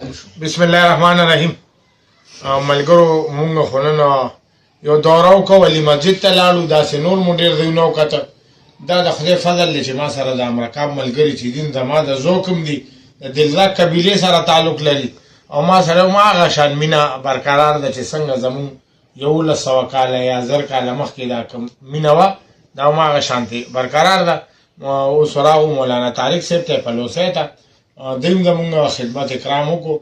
بسم الله الرحمن الرحیم. ملګرو مونږ خو نن یو دوره وکړه ولې مسجد ته لاړو. داسې نور مو ډېر ځایونه وکتل. دا د خدای فضل دی چې ما سره د امرکاب ملګري چې دین زما د ذوقم دي، د دلزاق قبیلې سره تعلق لري او ما سره هم هغه شان مینه برقرار ده چې څنګه زمونږ 1100 کاله یا 1000 کاله مخکې دا کوم مینه وه، دا هم هغه شانتې برقرار ده. اوس راغو مولانا طارق صاحب ته پلوسی ته، دوی هم زمونږ خدمت اکرام وکړو.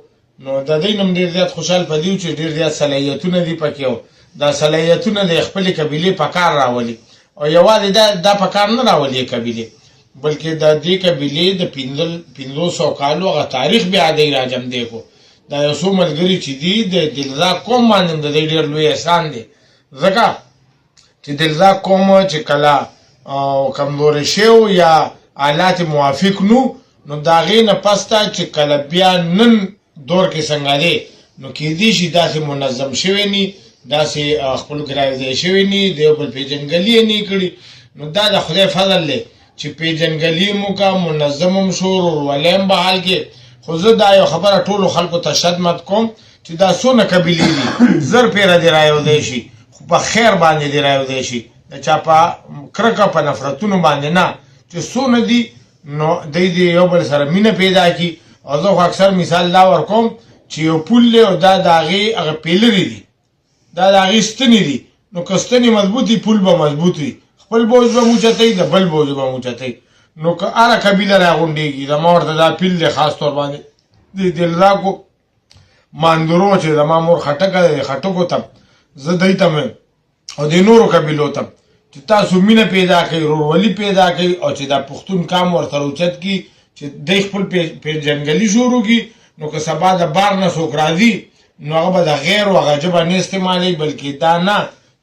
نو د دوی نه هم ډېر زیات خوشحال په دي چې ډېر زیات صلاحیتونه دي پکې، او دا صلاحیتونه د خپلې قبیلې په کار راولي. او یوازې دا په کار نه راولي قبیلې، بلکې د دې قبیلې د 500 کالو هغه تاریخ بیا دی راجمدی کو. دا یو څو ملګري چې دي د دلزاق قوم باندې د دې ډېر لوی احسان دی، ځکه چې دلزاق قوم چې کله کمزوري شوی یا حالات موافق نو د هغې نه پس ته چې کله بیا نن دور کې څنګه دی نو کېدای شي داسې منظم شوی نی، داسې خپلو کې راوځای شوی نی، د یو بل پېژندګلي یې نه کړي. نو دا د خدای فضل دی چې پېژندګلي مو کا، منظم هم شو، ورورولۍ هم بحال کې. خو زه دا یو خبره ټولو خلکو ته خدمت کوم چې دا څونه قبیلې دي، زر پیره دې رایوځای شي، خو په خیر باندې دې رایوځای شي، د چا په کرکه په نفرتونو باندې نه. چې څونه دي نو دوی دې یو بل سره مینه پیدا کړي. او زه خو اکثر مثال دا ورکوم چې یو پل دی او دا د هغې هغه پیلرې دي، دا د هغې ستنې دي. نو که ستنې مضبوط وي پل به مضبوط وي، خپل بوج به موچتوي، د بل بوج به موچتوي. نو که هره قبیله راغونډېږي، زما ورته دا پیل دی خاص طور باندې د دلزاقو ماندرو چې زما مور خټکه ده، د خټکو ته زه دوی ته یم او د نورو قبیلو ته چې تاسو مینه پیدا کوئ، ورورولي پیدا کوئ، او چې دا پښتون کام ورسره اوچت کړي چې دی خپل پېژندګلي شروع کړي. نو که سبا د بار نه څوک راځي نو هغه به د غیر و هغه ژبه نه استعمالوي، بلکې دا نه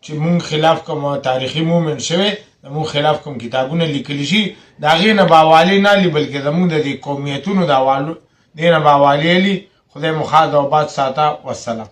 چې مونږ خلاف کوم تاریخي مومنټ شوی، د مونږ خلاف کوم کتابونه لیکلی شي د هغې نه به حوالې نه لي، بلکې زمونږ د دې قومیتونو د دې نه به حوالې لي. خدای مو ښاد او باد ساته. والسلام.